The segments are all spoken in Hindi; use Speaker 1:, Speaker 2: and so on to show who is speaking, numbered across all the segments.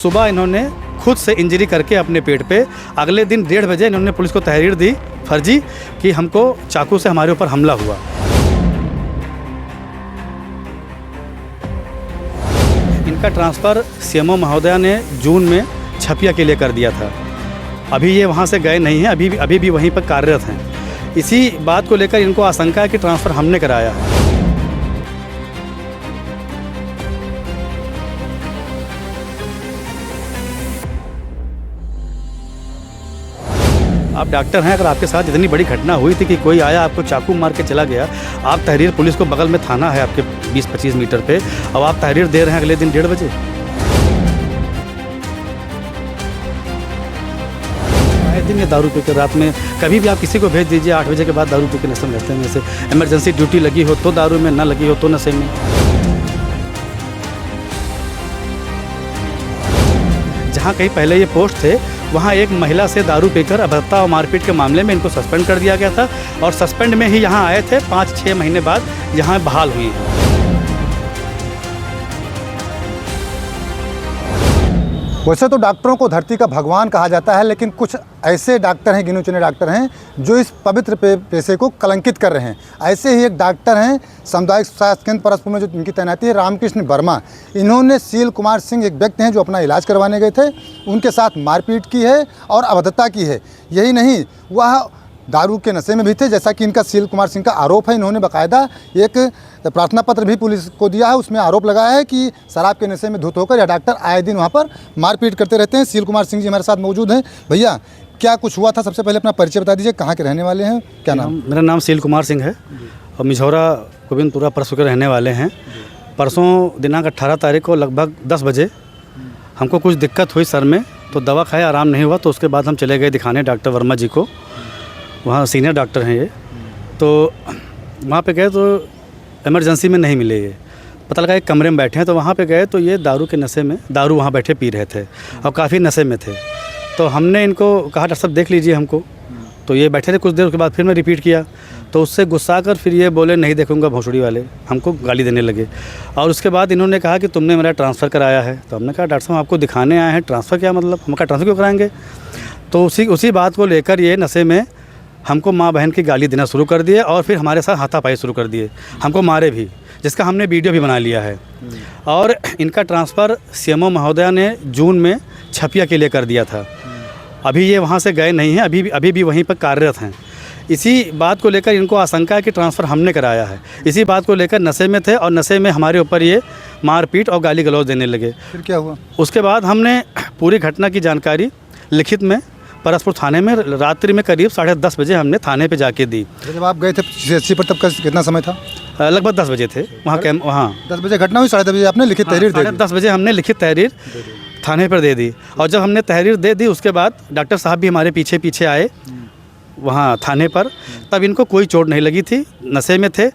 Speaker 1: सुबह इन्होंने खुद से इंजरी करके अपने पेट पे अगले दिन 1:30 बजे इन्होंने पुलिस को तहरीर दी फर्जी कि हमको चाकू से हमारे ऊपर हमला हुआ। इनका ट्रांसफ़र सीएमओ महोदया ने जून में छपिया के लिए कर दिया था। अभी ये वहाँ से गए नहीं हैं, अभी भी वहीं पर कार्यरत हैं। इसी बात को लेकर इनको आशंका है कि ट्रांसफ़र हमने कराया है। आप डॉक्टर हैं, अगर आपके साथ इतनी बड़ी घटना हुई थी कि कोई आया आपको चाकू मार के चला गया, आप तहरीर, पुलिस को बगल में थाना है आपके 20-25 मीटर पे, अब आप तहरीर दे रहे हैं अगले दिन 1:30 बजे। आए दिन ये दारू पी कर रात में कभी भी आप किसी को भेज दीजिए 8 बजे के बाद दारू पी के नशे में रहते हैं। जैसे इमरजेंसी ड्यूटी लगी हो तो दारू में, ना लगी हो तो नशे में। जहाँ कहीं पहले ये पोस्ट थे वहाँ एक महिला से दारू पीकर अभद्रता और मारपीट के मामले में इनको सस्पेंड कर दिया गया था और सस्पेंड में ही यहाँ आए थे। 5-6 महीने बाद यहाँ बहाल हुई हैं।
Speaker 2: वैसे तो डॉक्टरों को धरती का भगवान कहा जाता है, लेकिन कुछ ऐसे डॉक्टर हैं, गिने चुने डॉक्टर हैं जो इस पवित्र पेशे को कलंकित कर रहे हैं। ऐसे ही एक डॉक्टर हैं सामुदायिक स्वास्थ्य केंद्र परसपुर में जो इनकी तैनाती है, रामकृष्ण वर्मा। इन्होंने सील कुमार सिंह, एक व्यक्ति हैं जो अपना इलाज करवाने गए थे, उनके साथ मारपीट की है और अभद्रता की है। यही नहीं, वह दारू के नशे में भी थे, जैसा कि इनका सील कुमार सिंह का आरोप है। इन्होंने बाकायदा एक प्रार्थना पत्र भी पुलिस को दिया है, उसमें आरोप लगाया है कि शराब के नशे में धुत होकर यह डॉक्टर आए दिन वहाँ पर मारपीट करते रहते हैं। सील कुमार सिंह जी हमारे साथ मौजूद हैं। भैया, क्या कुछ हुआ था? सबसे पहले अपना परिचय बता दीजिए, कहाँ के रहने वाले हैं, क्या नाम?
Speaker 1: मेरा नाम सील कुमार सिंह है और मिझौरा गोविंदपुरा परसपुर के रहने वाले हैं। परसों दिनांक 18 तारीख को लगभग 10 बजे हमको कुछ दिक्कत हुई सर में, तो दवा खाया, आराम नहीं हुआ। तो उसके बाद हम चले गए दिखाने डॉक्टर वर्मा जी को, वहाँ सीनियर डॉक्टर हैं ये। तो वहाँ पे गए तो इमरजेंसी में नहीं मिले ये, पता लगा एक कमरे में बैठे हैं। तो वहाँ पे गए तो ये दारू के नशे में, दारू वहाँ बैठे पी रहे थे और काफ़ी नशे में थे। तो हमने इनको कहा डॉक्टर साहब देख लीजिए हमको, तो ये बैठे थे कुछ देर, उसके बाद फिर मैं रिपीट किया तो उससे गुस्सा कर फिर ये बोले नहीं देखूंगा भोसड़ी वाले, हमको गाली देने लगे। और उसके बाद इन्होंने कहा कि तुमने मेरा ट्रांसफ़र कराया है। तो हमने कहा डॉक्टर साहब आपको दिखाने आए हैं, ट्रांसफ़र क्या मतलब, हम कहा ट्रांसफ़र क्यों कराएंगे। तो उसी बात को लेकर ये नशे में हमको माँ बहन की गाली देना शुरू कर दिए और फिर हमारे साथ हाथापाई शुरू कर दिए, हमको मारे भी, जिसका हमने वीडियो भी बना लिया है। और इनका ट्रांसफ़र सीएमओ महोदया ने जून में छपिया के लिए कर दिया था। अभी ये वहाँ से गए नहीं हैं, अभी भी वहीं पर कार्यरत हैं। इसी बात को लेकर इनको आशंका है कि ट्रांसफ़र हमने कराया है। इसी बात को लेकर नशे में थे और नशे में हमारे ऊपर ये मारपीट और गाली गलौज देने लगे।
Speaker 2: फिर क्या हुआ? उसके
Speaker 1: बाद हमने पूरी घटना की जानकारी लिखित में परसपुर थाने में रात्रि में करीब 10:30 बजे हमने थाने पे जाके दी।
Speaker 2: जब आप गए थे सीएचसी पर तब कितना समय था?
Speaker 1: लगभग 10 बजे थे वहाँ
Speaker 2: 10 बजे घटना हुई, 10:30 बजे आपने लिखित तहरीर दे दी?
Speaker 1: 10 बजे हमने लिखित तहरीर थाने पर दे दी। और जब हमने तहरीर दे दी उसके बाद डॉक्टर साहब भी हमारे पीछे आए वहाँ थाने पर। तब इनको कोई चोट नहीं लगी थी, नशे में थे,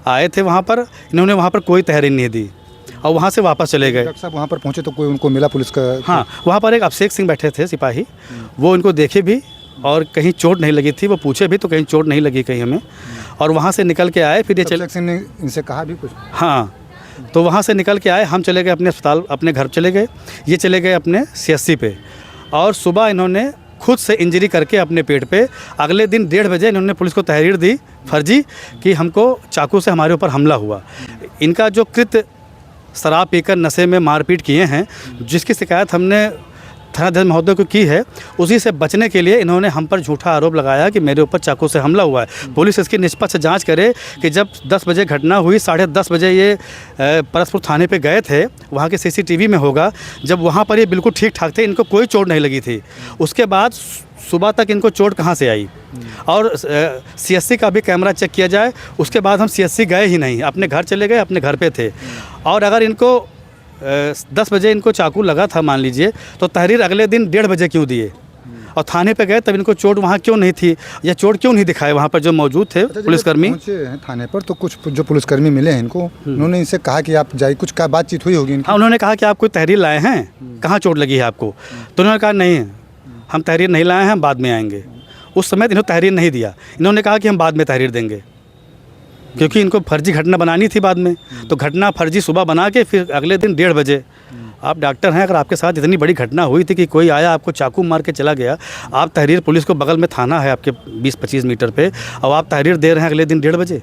Speaker 1: आए थे वहाँ पर, इन्होंने वहाँ पर कोई तहरीर नहीं दी और वहाँ से वापस चले गए।
Speaker 2: डॉक्टर साहब वहाँ पर पहुँचे तो कोई उनको मिला पुलिस का?
Speaker 1: हाँ, वहाँ पर एक अभिषेक सिंह बैठे थे सिपाही, वो इनको देखे भी और कहीं चोट नहीं लगी थी, वो पूछे भी तो कहीं चोट नहीं लगी कहीं हमें। और वहाँ से निकल के आए, फिर ये
Speaker 2: अभिषेक सिंह ने इनसे कहा भी कुछ?
Speaker 1: हाँ, तो वहाँ से निकल के आए, हम चले गए अपने अस्पताल, अपने घर चले गए, ये चले गए अपने सीएचसी पे। और सुबह इन्होंने खुद से इंजरी करके अपने पेट पे अगले दिन 1:30 बजे इन्होंने पुलिस को तहरीर दी फर्जी कि हमको चाकू से हमारे ऊपर हमला हुआ। इनका जो कृत्य शराब पीकर नशे में मारपीट किए हैं, जिसकी शिकायत हमने थानाध्यक्ष महोदय को की है, उसी से बचने के लिए इन्होंने हम पर झूठा आरोप लगाया कि मेरे ऊपर चाकू से हमला हुआ है। पुलिस इसकी निष्पक्ष जांच करे कि जब 10 बजे घटना हुई, 10:30 बजे ये परसपुर थाने पे गए थे, वहाँ के सीसीटीवी में होगा, जब वहाँ पर ये बिल्कुल ठीक ठाक थे, इनको कोई चोट नहीं लगी थी। उसके बाद सुबह तक इनको चोट कहाँ से आई। और सीएचसी का भी कैमरा चेक किया जाए, उसके बाद हम सीएचसी गए ही नहीं, अपने घर चले गए, अपने घर पे थे। और अगर इनको 10 बजे इनको चाकू लगा था मान लीजिए, तो तहरीर अगले दिन 1:30 बजे क्यों दिए? और थाने पे गए तब इनको चोट वहाँ क्यों नहीं थी, या चोट क्यों नहीं दिखाए वहाँ पर जो मौजूद थे पुलिसकर्मी?
Speaker 2: पहुंचे हैं थाने पर तो कुछ जो पुलिसकर्मी मिले हैं इनको, उन्होंने इनसे कहा कि आप जाइए, कुछ का बातचीत हुई होगी?
Speaker 1: हाँ, उन्होंने कहा कि आप कोई तहरीर लाए हैं, कहाँ चोट लगी है आपको? तो उन्होंने कहा नहीं, हम तहरीर नहीं लाए हैं, हम बाद में आएंगे। उस समय इन्होंने तहरीर नहीं दिया, इन्होंने कहा कि हम बाद में तहरीर देंगे। क्योंकि इनको फर्जी घटना बनानी थी बाद में, तो घटना फर्जी सुबह बना के फिर अगले दिन 1:30 बजे आप डॉक्टर हैं, अगर आपके साथ इतनी बड़ी घटना हुई थी कि कोई आया आपको चाकू मार के चला गया, आप तहरीर, पुलिस को बगल में थाना है आपके 20-25 मीटर पे, और आप तहरीर दे रहे हैं अगले दिन 1:30 बजे।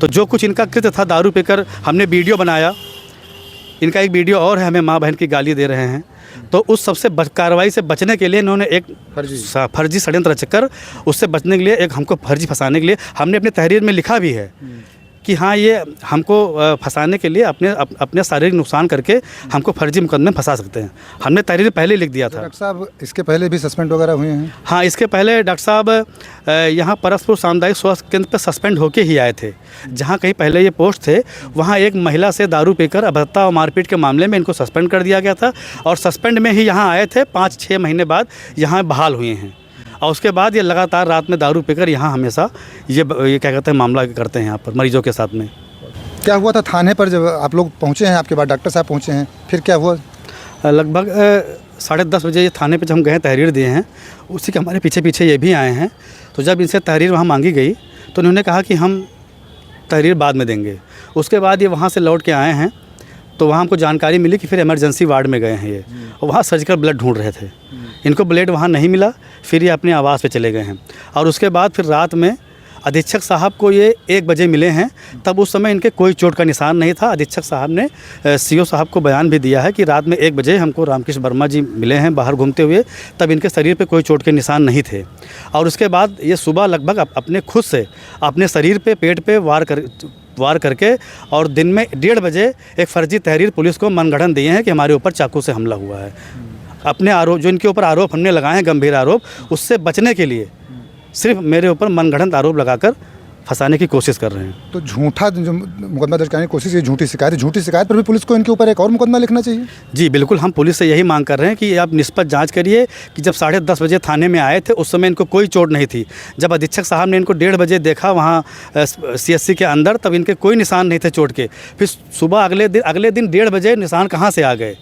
Speaker 1: तो जो कुछ इनका कृत्य था दारू पीकर, हमने वीडियो बनाया, इनका एक वीडियो और है, हमें माँ बहन की गाली दे रहे हैं। तो उस सबसे कार्रवाई से बचने के लिए इन्होंने एक फर्जी षड्यंत्र रचकर उससे बचने के लिए, एक हमको फर्जी फंसाने के लिए, हमने अपनी तहरीर में लिखा भी है कि हाँ ये हमको फंसाने के लिए अपने शारीरिक नुकसान करके हमको फर्जी मुकदमे में फंसा सकते हैं। हमने तहरीर पहले लिख दिया था।
Speaker 2: डॉक्टर साहब इसके पहले भी सस्पेंड वगैरह हुए हैं?
Speaker 1: हाँ, इसके पहले डॉक्टर साहब यहाँ परसपुर सामुदायिक स्वास्थ्य केंद्र पर सस्पेंड होके ही आए थे। जहाँ कहीं पहले ये पोस्ट थे, वहाँ एक महिला से दारू पीकर अभद्रता और मारपीट के मामले में इनको सस्पेंड कर दिया गया था, और सस्पेंड में ही यहाँ आए थे। 5-6 महीने बाद यहाँ बहाल हुए हैं, और उसके बाद ये लगातार रात में दारू पीकर यहाँ हमेशा ये क्या कहते हैं मामला करते हैं यहाँ पर मरीजों के साथ में।
Speaker 2: क्या हुआ था थाने पर जब आप लोग पहुँचे हैं, आपके बाद डॉक्टर साहब पहुँचे हैं, फिर क्या हुआ?
Speaker 1: लगभग 10:30 बजे ये थाने पे जब हम गए तहरीर दिए हैं, उसी के हमारे पीछे पीछे ये भी आए हैं। तो जब इनसे तहरीर वहाँ मांगी गई तो उन्होंने कहा कि हम तहरीर बाद में देंगे। उसके बाद ये वहाँ से लौट के आए हैं, तो वहाँ हमको जानकारी मिली कि फिर इमरजेंसी वार्ड में गए हैं ये, और वहाँ सर्जिकल ब्लड ढूंढ रहे थे। इनको ब्लड वहाँ नहीं मिला, फिर ये अपने आवास पे चले गए हैं। और उसके बाद फिर रात में अधीक्षक साहब को ये 1 बजे मिले हैं, तब उस समय इनके कोई चोट का निशान नहीं था। अधीक्षक साहब ने सीओ साहब को बयान भी दिया है कि रात में 1 बजे हमको रामकृष्ण वर्मा जी मिले हैं बाहर घूमते हुए, तब इनके शरीर पे कोई चोट के निशान नहीं थे। और उसके बाद ये सुबह लगभग अपने खुद से अपने शरीर पे, पेट पे वार करके, और दिन में 1:30 बजे एक फर्जी तहरीर पुलिस को मनगढ़ंत दिए हैं कि हमारे ऊपर चाकू से हमला हुआ है। अपने आरोप, जो इनके ऊपर आरोप हमने लगाए हैं गंभीर आरोप, उससे बचने के लिए सिर्फ मेरे ऊपर मनगढ़ंत आरोप लगाकर फंसाने की कोशिश कर रहे हैं।
Speaker 2: तो झूठा जो मुकदमा दर्ज करने की कोशिश, ये झूठी शिकायत पर भी पुलिस को इनके ऊपर एक और मुकदमा लिखना चाहिए।
Speaker 1: जी बिल्कुल, हम पुलिस से यही मांग कर रहे हैं कि आप निष्पक्ष जांच करिए कि जब 10:30 बजे थाने में आए थे उस समय इनको कोई चोट नहीं थी। जब अधीक्षक साहब ने इनको 1:30 बजे देखा वहाँ CSC के अंदर, तब इनके कोई निशान नहीं थे चोट के। फिर सुबह अगले दिन 1:30 बजे निशान कहाँ से आ गए?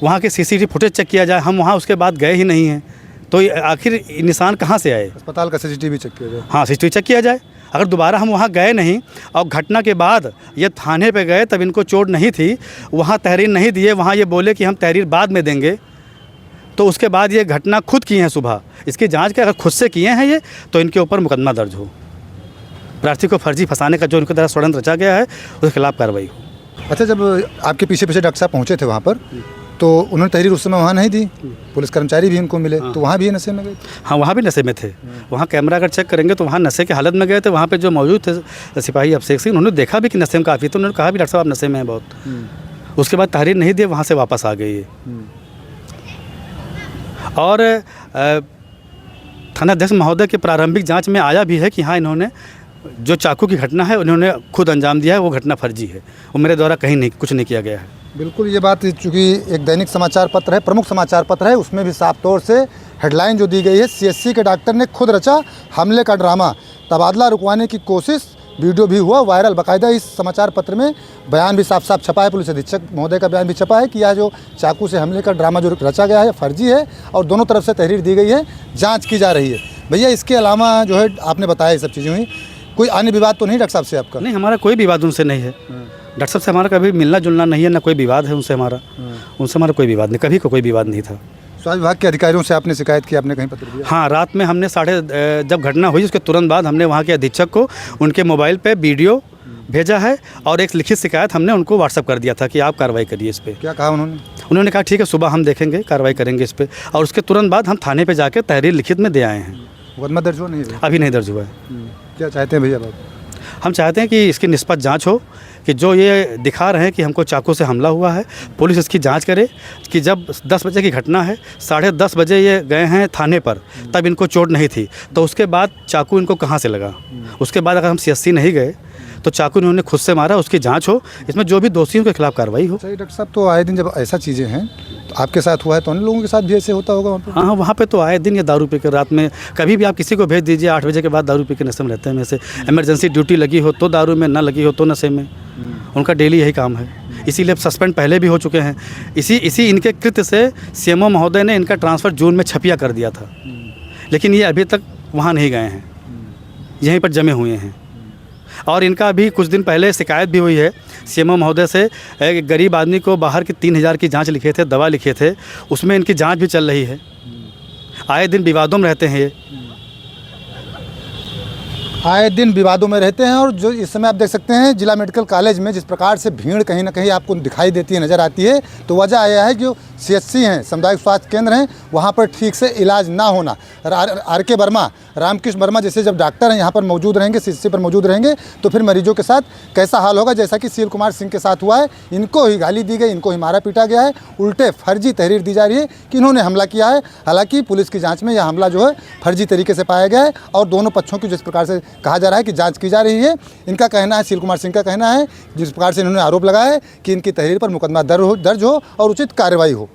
Speaker 1: वहाँ के CCTV फुटेज चेक किया जाए, हम वहाँ उसके बाद गए ही नहीं हैं, तो आखिर निशान कहाँ से आए?
Speaker 2: अस्पताल का CCTV चेक किया जाए।
Speaker 1: हाँ, CCTV चेक किया जाए। अगर दोबारा हम वहाँ गए नहीं और घटना के बाद ये थाने पे गए, तब इनको चोट नहीं थी, वहाँ तहरीर नहीं दिए, वहाँ ये बोले कि हम तहरीर बाद में देंगे, तो उसके बाद ये घटना खुद किए हैं सुबह, इसकी जांच के अगर खुद से किए हैं ये, तो इनके ऊपर मुकदमा दर्ज हो। प्रार्थी को फर्जी फंसाने का जो इनके द्वारा षड्यंत्र रचा गया है, उसके खिलाफ कार्रवाई हो।
Speaker 2: अच्छा, जब आपके पीछे डॉक्टर साहब पहुँचे थे वहाँ पर, तो उन्होंने तहरीर उस समय वहाँ नहीं दी, पुलिस कर्मचारी भी उनको मिले, तो वहाँ भी नशे में गए?
Speaker 1: हाँ, वहाँ भी नशे में थे। वहाँ कैमरा अगर चेक करेंगे तो वहाँ नशे के हालत में गए थे। वहाँ पे जो मौजूद थे सिपाही अभिषेक सिंह, उन्होंने देखा भी कि नशे में काफ़ी, तो उन्होंने कहा भी डॉक्टर साहब आप नशे में हैं बहुत। उसके बाद तहरीर नहीं दिए, वहाँ से वापस आ गए ये। और थानाध्यक्ष महोदय के प्रारंभिक जाँच में आया भी है कि हाँ, इन्होंने जो चाकू की घटना है उन्होंने खुद अंजाम दिया है, वो घटना फर्जी है, वो मेरे द्वारा कहीं नहीं, कुछ नहीं किया गया है।
Speaker 2: बिल्कुल, ये बात चूँकि एक दैनिक समाचार पत्र है, प्रमुख समाचार पत्र है, उसमें भी साफ तौर से हेडलाइन जो दी गई है, CSC के डॉक्टर ने खुद रचा हमले का ड्रामा, तबादला रुकवाने की कोशिश, वीडियो भी हुआ वायरल। बाकायदा इस समाचार पत्र में बयान भी साफ साफ छपा है, पुलिस अधीक्षक महोदय का बयान भी छपा है कि यह जो चाकू से हमले का ड्रामा जो रचा गया है फर्जी है, और दोनों तरफ से तहरीर दी गई है, जाँच की जा रही है। भैया, इसके अलावा जो है आपने बताया ये सब चीज़ें हुई, कोई अन्य विवाद तो नहीं डॉक्टर साहब से आपका?
Speaker 1: नहीं, हमारा कोई विवाद उनसे नहीं है। डॉक्टर साहब से हमारा कभी मिलना जुलना नहीं है, ना कोई विवाद है उनसे हमारा। उनसे हमारा कोई विवाद नहीं, कभी कोई विवाद नहीं था।
Speaker 2: स्वास्थ्य विभाग के अधिकारियों से आपने शिकायत की, आपने कहीं पत्र दिया?
Speaker 1: हाँ, रात में हमने जब घटना हुई उसके तुरंत बाद हमने वहाँ के अधीक्षक को उनके मोबाइल पे वीडियो भेजा है, और एक लिखित शिकायत हमने उनको व्हाट्सअप कर दिया था कि आप कार्रवाई करिए इस पर।
Speaker 2: क्या कहा उन्होंने?
Speaker 1: उन्होंने कहा ठीक है, सुबह हम देखेंगे, कार्रवाई करेंगे इस पर। और उसके तुरंत बाद हम थाने पर जाकर तहरीर लिखित में दे आए हैं।
Speaker 2: मुकदमा दर्ज हुआ नहीं?
Speaker 1: अभी नहीं दर्ज हुआ है।
Speaker 2: क्या चाहते हैं भैया?
Speaker 1: हम चाहते हैं कि इसकी निष्पक्ष जांच हो, कि जो ये दिखा रहे हैं कि हमको चाकू से हमला हुआ है, पुलिस इसकी जांच करे कि जब 10 बजे की घटना है, 10:30 बजे ये गए हैं थाने पर, तब इनको चोट नहीं थी, तो उसके बाद चाकू इनको कहाँ से लगा? उसके बाद अगर हम CSC नहीं गए तो चाकू इन्होंने खुद से मारा, उसकी जांच हो, इसमें जो भी दोषी उनके खिलाफ कार्रवाई हो।
Speaker 2: सही डॉक्टर साहब, तो आए दिन जब ऐसा चीज़ें हैं, तो आपके साथ हुआ है तो अन्य लोगों के साथ भी ऐसे होता होगा वहाँ पे?
Speaker 1: हाँ, वहाँ पे तो आए दिन ये दारू पी कर रात में, कभी भी आप किसी को भेज दीजिए 8 बजे के बाद दारू पी के नशे में रहते हैं। में से इमरजेंसी ड्यूटी लगी हो तो दारू में, ना लगी हो तो नशे में, उनका डेली यही काम है। इसीलिए सस्पेंड पहले भी हो चुके हैं। इसी इनके कृत्य से CMO महोदय ने इनका ट्रांसफ़र जून में छपिया कर दिया था, लेकिन ये अभी तक वहाँ नहीं गए हैं, यहीं पर जमे हुए हैं। और इनका अभी कुछ दिन पहले शिकायत भी हुई है सीएमओ महोदय से। एक गरीब आदमी को बाहर की 3,000 की जांच लिखे थे, दवा लिखे थे, उसमें इनकी जांच भी चल रही है। आए दिन विवादों में रहते हैं ये।
Speaker 2: आए दिन विवादों में रहते हैं। और जो इस समय आप देख सकते हैं जिला मेडिकल कॉलेज में जिस प्रकार से भीड़ कहीं ना कहीं आपको दिखाई देती है, नज़र आती है, तो वजह यह है कि जो CHC हैं, सामुदायिक स्वास्थ्य केंद्र हैं, वहाँ पर ठीक से इलाज ना होना। RK वर्मा, रामकृष्ण वर्मा जैसे जब डॉक्टर हैं यहाँ पर मौजूद रहेंगे, CHC पर मौजूद रहेंगे, तो फिर मरीजों के साथ कैसा हाल होगा, जैसा कि CL कुमार सिंह के साथ हुआ है। इनको ही गाली दी गई, इनको ही मारा पीटा गया है, उल्टे फर्जी तहरीर दी जा रही है कि इन्होंने हमला किया है। हालांकि पुलिस की जाँच में यह हमला जो है फर्जी तरीके से पाया गया है और दोनों पक्षों की जिस प्रकार से कहा जा रहा है कि जांच की जा रही है, इनका कहना है, CL कुमार सिंह का कहना है, जिस प्रकार से इन्होंने आरोप लगाया है कि इनकी तहरीर पर मुकदमा दर्ज हो और उचित कार्रवाई हो।